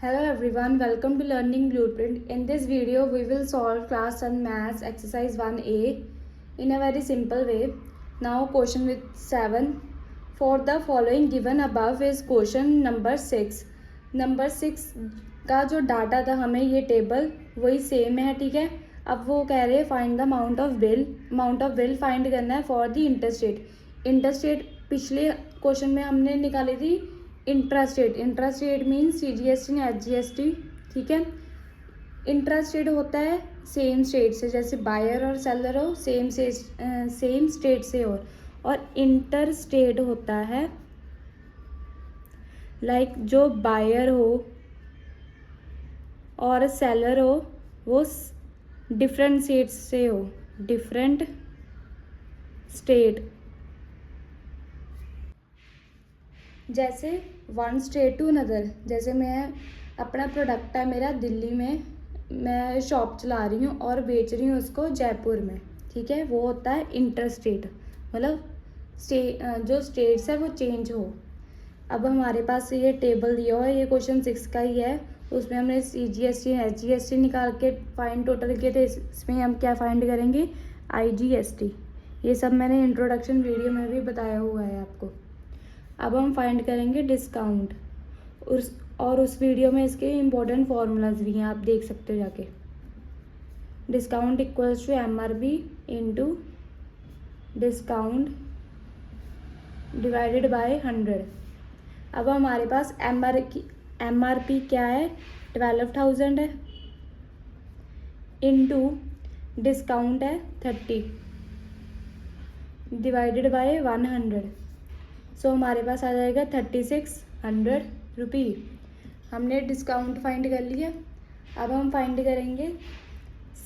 Hello everyone, welcome to Learning Blueprint. In this video, we will solve class 10 maths exercise 1A in a very simple way. Now question with 7. For the following given above is question number 6. Number 6 का जो data था हमें ये table वही same है, ठीक है. अब वो कह रहे हैं find the amount of bill find करना है फॉर द इंटरस्टेट. पिछले क्वेश्चन में हमने निकाली थी intrastate means CGST and SGST, ठीक है. इंट्रास्टेट होता है सेम स्टेट से, जैसे बायर और सेलर हो सेम स्टेट से हो, और इंटर स्टेट होता है लाइक जो बायर हो और सेलर हो वो डिफरेंट स्टेट से हो, डिफरेंट स्टेट. जैसे वन स्टेट टू अनदर, जैसे मैं अपना प्रोडक्ट है मेरा दिल्ली में, मैं शॉप चला रही हूँ और बेच रही हूँ उसको जयपुर में, ठीक है. वो होता है इंटर स्टेट, मतलब जो स्टेट्स है वो चेंज हो. अब हमारे पास ये टेबल दिया हुआ है, ये क्वेश्चन 6 का ही है. उसमें हमने CGST SGST निकाल के फाइंड टोटल किए थे. इसमें हम क्या फाइंड करेंगे, IGST. ये सब मैंने इंट्रोडक्शन वीडियो में भी बताया हुआ है आपको. अब हम फाइंड करेंगे डिस्काउंट, और उस वीडियो में इसके इम्पोर्टेंट फार्मूलाज भी हैं, आप देख सकते हो जाके. Discount equals to MRP into discount divided by 100. अब हमारे पास MRP क्या है, 12,000 है, इंटू डिस्काउंट है 30 डिवाइडेड बाय 100. सो हमारे पास आ जाएगा 3600 रुपी. हमने डिस्काउंट फाइंड कर लिया. अब हम फाइंड करेंगे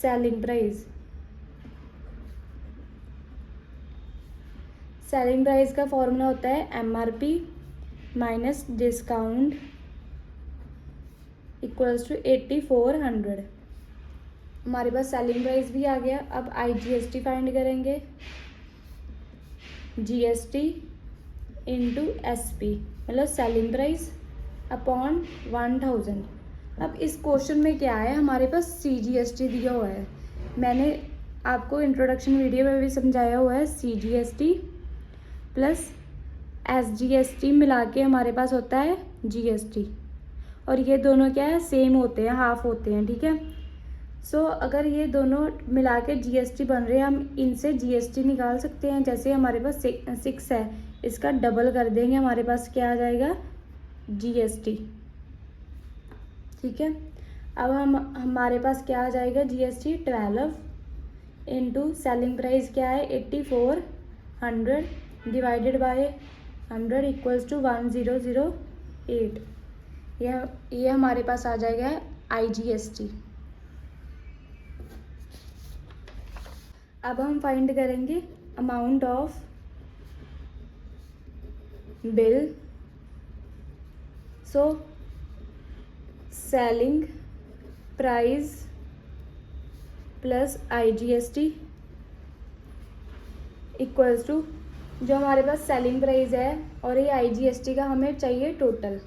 सेलिंग प्राइस. सेलिंग प्राइस का फॉर्मूला होता है MRP minus discount equals to 8400. हमारे पास सेलिंग प्राइस भी आ गया. अब IGST फाइंड करेंगे, GST इंटू SP, मतलब सेलिंग प्राइस अपॉन 1000. अब इस क्वेश्चन में क्या है, हमारे पास CGST दिया हुआ है. मैंने आपको इंट्रोडक्शन वीडियो में भी समझाया हुआ है. CGST प्लस SGST मिला के हमारे पास होता है GST, और ये दोनों क्या है, सेम होते हैं, हाफ होते हैं, ठीक है. सो अगर ये दोनों मिला के GST बन रहे हैं, हम इनसे GST निकाल सकते हैं. जैसे हमारे पास 6 है, इसका डबल कर देंगे, हमारे पास क्या आ जाएगा, GST, ठीक है. अब हमारे पास क्या आ जाएगा, GST 12 इंटू सेलिंग प्राइस क्या है 8400 डिवाइडेड बाय 100 इक्वल्स टू 1008. ये हमारे पास आ जाएगा IGST. अब हम फाइंड करेंगे amount of bill. So selling price plus IGST equals to, जो हमारे पास सेलिंग प्राइस है और ये IGST का हमें चाहिए टोटल.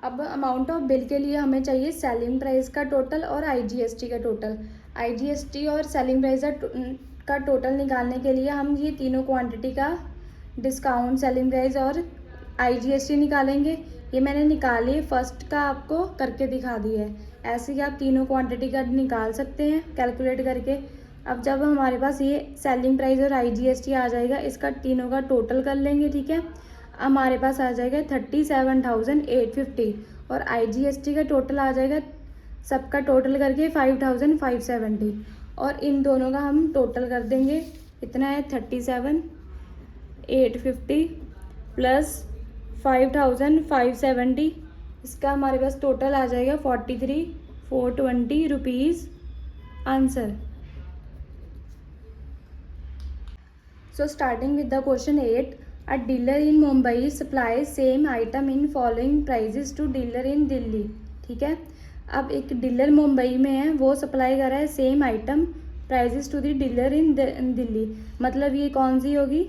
अब अमाउंट ऑफ बिल के लिए हमें चाहिए सेलिंग प्राइस का टोटल और IGST का टोटल. IGST और सेलिंग प्राइस का टोटल निकालने के लिए हम ये तीनों क्वांटिटी का डिस्काउंट, सेलिंग प्राइस और IGST निकालेंगे. ये मैंने निकाली, फर्स्ट का आपको करके दिखा दिया है. ऐसे ही आप तीनों क्वांटिटी का निकाल सकते हैं कैलकुलेट करके. अब जब हमारे पास ये सेलिंग प्राइस और IGST आ जाएगा, इसका तीनों का टोटल कर लेंगे, ठीक है. हमारे पास आ जाएगा 37,850, और IGST का टोटल आ जाएगा, सबका टोटल करके 5,570, और इन दोनों का हम टोटल कर देंगे. इतना है 37,850 प्लस 5,570. इसका हमारे पास टोटल आ जाएगा 43,420 rupees. Answer. So starting with the question 8. A dealer in Mumbai supply same item in following prices to dealer in Delhi, ठीक है. अब एक डीलर मुंबई में है, वो सप्लाई कर रहा है same item prices to the dealer in Delhi. मतलब ये कौन सी होगी,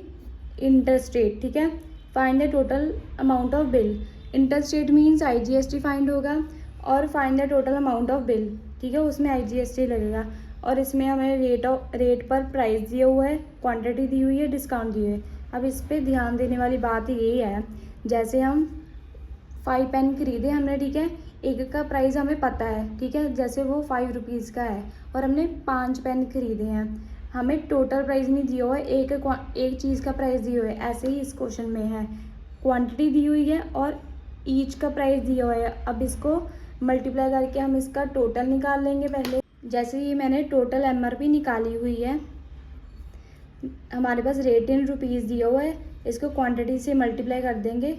इंटरस्टेट, ठीक है. Find the total amount of bill. Interstate means IGST find होगा, और find the total amount of bill, ठीक है, उसमें IGST लगेगा। और इसमें हमें रेट पर प्राइस दिया हुआ है, क्वांटिटी दी हुई है, डिस्काउंट दी हुई है। अब इस पर ध्यान देने वाली बात यही है, जैसे हम 5 पेन खरीदे हमने, ठीक है, एक का प्राइस हमें पता है, ठीक है, जैसे वो 5 रुपीज़ का है और हमने 5 पेन खरीदे हैं, हमें टोटल प्राइस नहीं दिया हुआ है, एक चीज़ का प्राइस दिया हुआ है। ऐसे ही इस क्वेश्चन में है, क्वांटिटी दी हुई है और ईच का प्राइस दिया हुआ है। अब इसको मल्टीप्लाई करके हम इसका टोटल निकाल लेंगे पहले। जैसे ही मैंने टोटल MRP निकाली हुई है, हमारे पास रेट इन रुपीज़ दिया हुआ है, इसको क्वांटिटी से मल्टीप्लाई कर देंगे।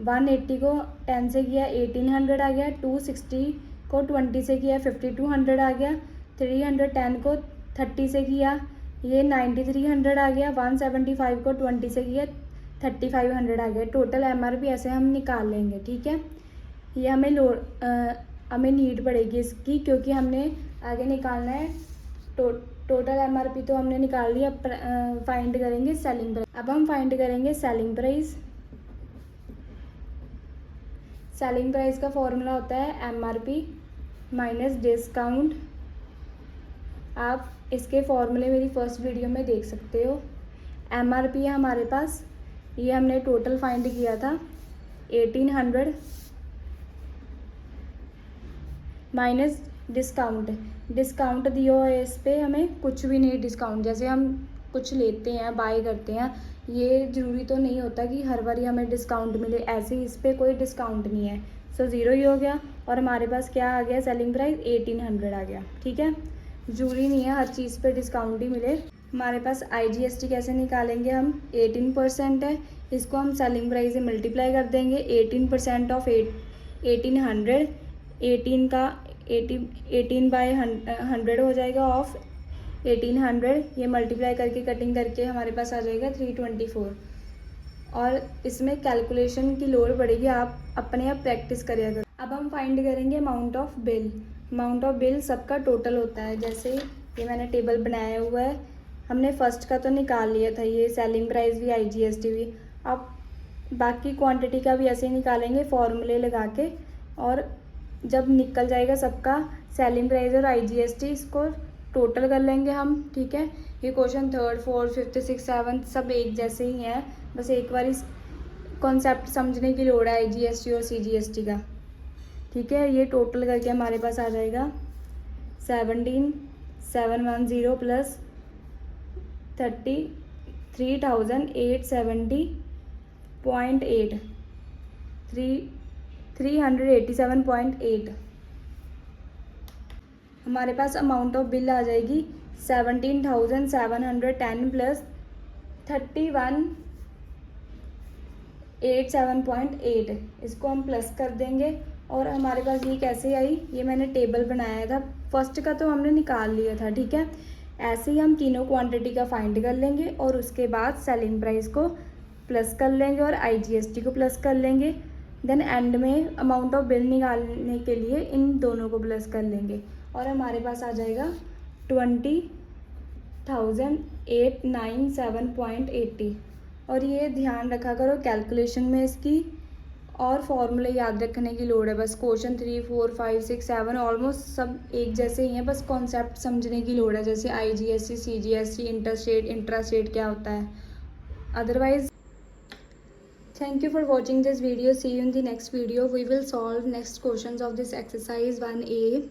180 को 10 से किया 1800 आ गया, 260 को 20 से किया 5200 आ गया, 310 को 30 से किया ये 9300 आ गया, 175 को 20 से किया 3500 आ गया। टोटल MRP ऐसे हम निकाल लेंगे, ठीक है। ये हमें नीड पड़ेगी इसकी, क्योंकि हमने आगे निकालना है टोटल MRP तो हमने निकाल लिया। फाइंड करेंगे सेलिंग प्राइस। अब हम फाइंड करेंगे सेलिंग प्राइस। सेलिंग प्राइस का फॉर्मूला होता है MRP माइनस डिस्काउंट। आप इसके फॉर्मूले मेरी फर्स्ट वीडियो में देख सकते हो। MRP है हमारे पास, ये हमने टोटल फाइंड किया था 1800 माइनस डिस्काउंट दिया हुआ है। इस पर हमें कुछ भी नहीं डिस्काउंट, जैसे हम कुछ लेते हैं बाय करते हैं, ये ज़रूरी तो नहीं होता कि हर बार हमें डिस्काउंट मिले, ऐसे ही इस पर कोई डिस्काउंट नहीं है, सो ज़ीरो ही हो गया। और हमारे पास क्या आ गया, सेलिंग प्राइस 1800 आ गया, ठीक है। ज़रूरी नहीं है हर चीज़ पे डिस्काउंट ही मिले। हमारे पास IGST कैसे निकालेंगे हम, 18% है, इसको हम सेलिंग प्राइस से मल्टीप्लाई कर देंगे। 18% ऑफ 1800, 18 बाय 100 हो जाएगा ऑफ 1800, ये मल्टीप्लाई करके कटिंग करके हमारे पास आ जाएगा 324। और इसमें कैलकुलेशन की लोड पड़ेगी, आप अपने आप प्रैक्टिस करिए अगर। अब हम फाइंड करेंगे amount of bill. Amount of bill सबका टोटल होता है। जैसे ये मैंने टेबल बनाया हुआ है, हमने फर्स्ट का तो निकाल लिया था, ये सेलिंग प्राइस भी IGST भी। अब बाकी क्वांटिटी का भी ऐसे ही निकालेंगे फॉर्मूले लगा के, और जब निकल जाएगा सबका सेलिंग प्राइस और IGST, इसको टोटल कर लेंगे हम, ठीक है। ये question 3rd 4th 5th 6th 7th सब एक जैसे ही हैं, बस एक बार इस कॉन्सेप्ट समझने की लोड़ है IGST और CGST का, ठीक है। ये टोटल करके हमारे पास आ जाएगा 17710 प्लस 3870.8 387.8। हमारे पास अमाउंट ऑफ बिल आ जाएगी 17,710 प्लस 31,887.8। इसको हम प्लस कर देंगे और हमारे पास ये कैसे आई, ये मैंने टेबल बनाया था, फर्स्ट का तो हमने निकाल लिया था, ठीक है। ऐसे ही हम तीनों क्वांटिटी का फाइंड कर लेंगे और उसके बाद सेलिंग प्राइस को प्लस कर लेंगे और IGST को प्लस कर लेंगे। देन एंड में अमाउंट ऑफ बिल निकालने के लिए इन दोनों को प्लस कर लेंगे और हमारे पास आ जाएगा 20,897.80। और ये ध्यान रखा करो कैलकुलेशन में इसकी, और फॉर्मूले याद रखने की लोड़ है बस। क्वेश्चन 3 4 5 6 7 ऑलमोस्ट सब एक जैसे ही हैं, बस कॉन्सेप्ट समझने की लोड़ है, जैसे IGST CGST इंट्रास्टेट क्या होता है। Otherwise thank you for watching this video. See you in the next video. We will solve next questions of this exercise 1A.